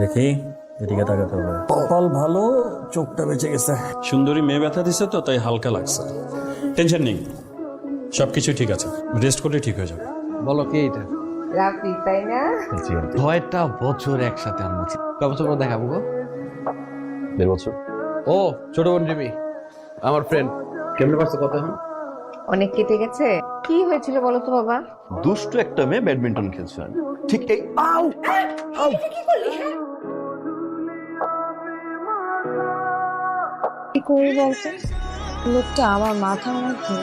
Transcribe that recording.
দেখি এদিকে তাকাতে হবে। কপাল ভালো, চোখটা বেঁচে গেছে। সুন্দরী মেয়ে ব্যথা দিছে তো, তাই হালকা লাগছে। টেনশন নেই, সবকিছু ঠিক আছে। রেস্ট করলে ঠিক হয়ে যাবে। বলো কে এটা? রাফি, তাই না? ছয়টা বছর একসাথে আমরা কয় বছর পর দেখাবো গো? 1.5 বছর। ও ছোট বোন রিমি, আমার ফ্রেন্ড। কেমনে পারছো কত এখন? অনেক কেটে গেছে। কি হয়েছিল বলো তো বাবা? দুষ্ট একটা মেয়ে ব্যাডমিন্টন খেলছে, ঠিক এই আউ আউ কি করি বলতো, লোকটা আমার মাথার মধ্যে